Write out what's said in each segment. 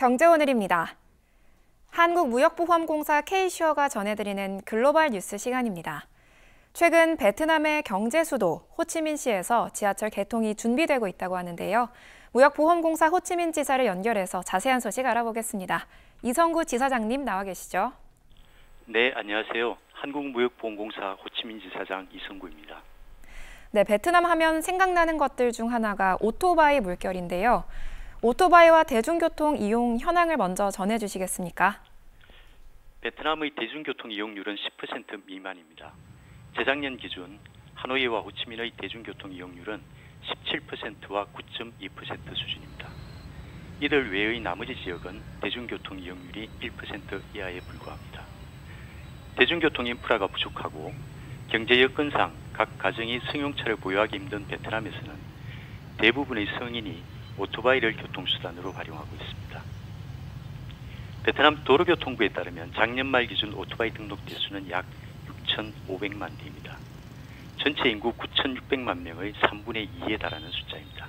경제오늘입니다. 한국무역보험공사 K-슈어가 전해드리는 글로벌 뉴스 시간입니다. 최근 베트남의 경제 수도 호치민시에서 지하철 개통이 준비되고 있다고 하는데요. 무역보험공사 호치민지사를 연결해서 자세한 소식 알아보겠습니다. 이성구 지사장님 나와 계시죠? 네, 안녕하세요. 한국무역보험공사 호치민지사장 이성구입니다. 네, 베트남 하면 생각나는 것들 중 하나가 오토바이 물결인데요. 오토바이와 대중교통 이용 현황을 먼저 전해주시겠습니까? 베트남의 대중교통 이용률은 10% 미만입니다. 재작년 기준 하노이와 호치민의 대중교통 이용률은 17%와 9.2% 수준입니다. 이들 외의 나머지 지역은 대중교통 이용률이 1% 이하에 불과합니다. 대중교통 인프라가 부족하고 경제 여건상 각 가정이 승용차를 보유하기 힘든 베트남에서는 대부분의 성인이 오토바이를 교통수단으로 활용하고 있습니다. 베트남 도로교통부에 따르면 작년 말 기준 오토바이 등록 대수는 약 6,500만 대입니다. 전체 인구 9,600만 명의 3분의 2에 달하는 숫자입니다.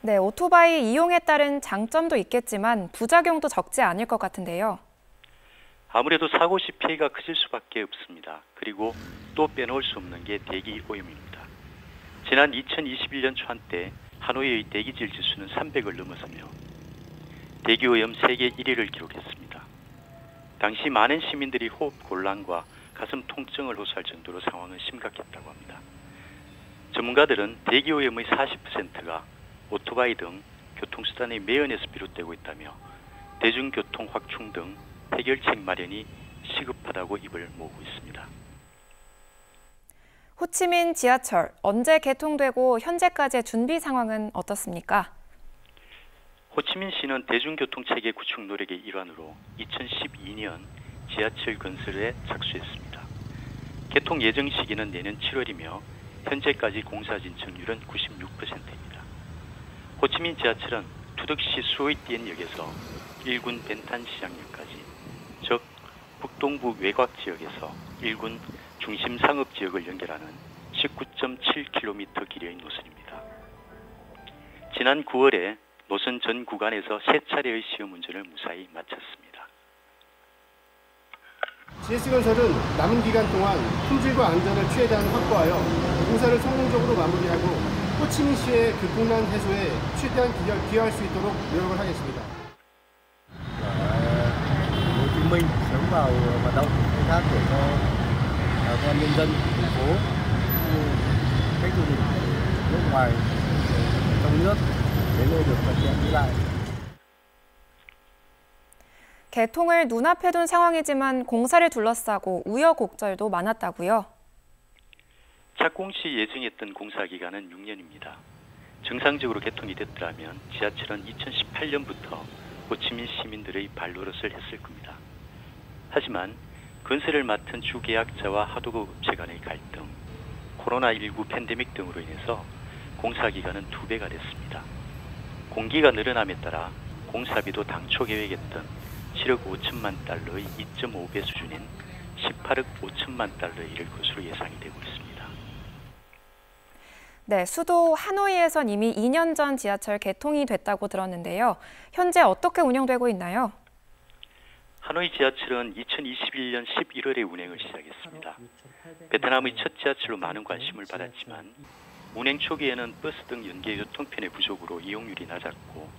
네, 오토바이 이용에 따른 장점도 있겠지만 부작용도 적지 않을 것 같은데요. 아무래도 사고 시 피해가 커질 수밖에 없습니다. 그리고 또 빼놓을 수 없는 게 대기 오염입니다. 지난 2021년 초 한때 하노이의 대기질 지수는 300을 넘어서며 대기오염 세계 1위를 기록했습니다. 당시 많은 시민들이 호흡 곤란과 가슴 통증을 호소할 정도로 상황은 심각했다고 합니다. 전문가들은 대기오염의 40%가 오토바이 등 교통수단의 매연에서 비롯되고 있다며 대중교통 확충 등 해결책 마련이 시급하다고 입을 모으고 있습니다. 호치민 지하철 언제 개통되고 현재까지의 준비 상황은 어떻습니까? 호치민시는 대중교통체계 구축 노력의 일환으로 2012년 지하철 건설에 착수했습니다. 개통 예정 시기는 내년 7월이며 현재까지 공사 진척률은 96%입니다. 호치민 지하철은 투덕시 수오이띠엔역에서 1군 벤탄시장역까지, 즉 북동부 외곽 지역에서 1군 중심 상업 지역을 연결하는 19.7km 길이의 노선입니다. 지난 9월에 노선 전 구간에서 3차례의 시험 운전을 무사히 마쳤습니다. GS건설은 남은 기간 동안 품질과 안전을 최대한 확보하여 공사를 성공적으로 마무리하고 호치민시의 교통난 해소에 최대한 기여할 수 있도록 노력을 하겠습니다. Minh sớm vào hoạt động khai thác để cho bà con nhân dân thành phố khách du lịch nước ngoài trong nước đến nơi được thuận tiện đi lại. 개통을 눈앞에 둔 상황이지만 공사를 둘러싸고 우여곡절도 많았다고요? 착공 시 예정했던 공사 기간은 6년입니다. 정상적으로 개통이 됐더라면 지하철은 2018년부터 호치민 시민들의 발노릇을 했을 겁니다. 하지만 건설을 맡은 주계약자와 하도급 업체 간의 갈등, 코로나19 팬데믹 등으로 인해서 공사 기간은 2배가 됐습니다. 공기가 늘어남에 따라 공사비도 당초 계획했던 7억 5천만 달러의 2.5배 수준인 18억 5천만 달러에 이를 것으로 예상이 되고 있습니다. 네, 수도 하노이에선 이미 2년 전 지하철 개통이 됐다고 들었는데요. 현재 어떻게 운영되고 있나요? 하노이 지하철은 2021년 11월에 운행을 시작했습니다. 베트남의 첫 지하철로 많은 관심을 받았지만 운행 초기에는 버스 등 연계 교통편의 부족으로 이용률이 낮았고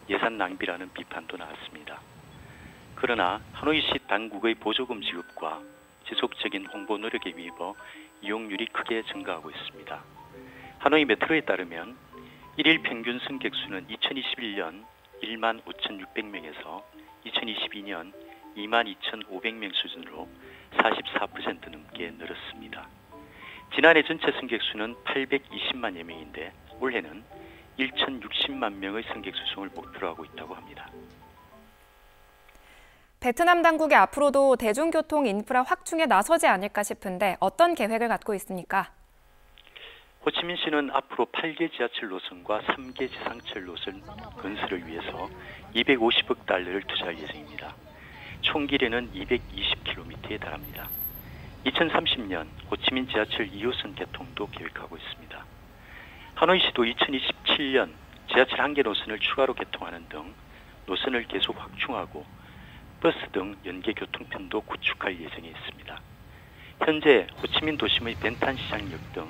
예산 낭비라는 비판도 나왔습니다. 그러나 하노이시 당국의 보조금 지급과 지속적인 홍보 노력에 힘입어 이용률이 크게 증가하고 있습니다. 하노이 메트로에 따르면 1일 평균 승객 수는 2021년 1만 5,600명에서 2022년 22,500명 수준으로 44% 넘게 늘었습니다. 지난해 전체 승객 수는 820만여 명인데 올해는 1,060만 명의 승객 수송을 목표로 하고 있다고 합니다. 베트남 당국이 앞으로도 대중교통 인프라 확충에 나서지 않을까 싶은데 어떤 계획을 갖고 있습니까? 호치민시는 앞으로 8개 지하철 노선과 3개 지상철 노선 건설을 위해서 250억 달러를 투자할 예정입니다. 총 길이는 220km에 달합니다. 2030년 호치민 지하철 2호선 개통도 계획하고 있습니다. 하노이시도 2027년 지하철 1개 노선을 추가로 개통하는 등 노선을 계속 확충하고 버스 등 연계 교통편도 구축할 예정에 있습니다. 현재 호치민 도심의 벤탄시장역 등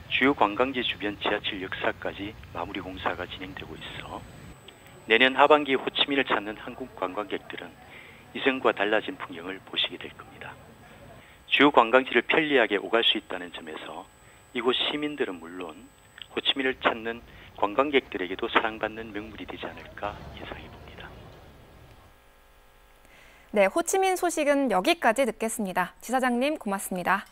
주요 관광지 주변 지하철 역사까지 마무리 공사가 진행되고 있어 내년 하반기 호치민을 찾는 한국 관광객들은 이전과 달라진 풍경을 보시게 될 겁니다. 주요 관광지를 편리하게 오갈 수 있다는 점에서 이곳 시민들은 물론 호치민을 찾는 관광객들에게도 사랑받는 명물이 되지 않을까 예상해 봅니다. 네, 호치민 소식은 여기까지 듣겠습니다. 지사장님 고맙습니다.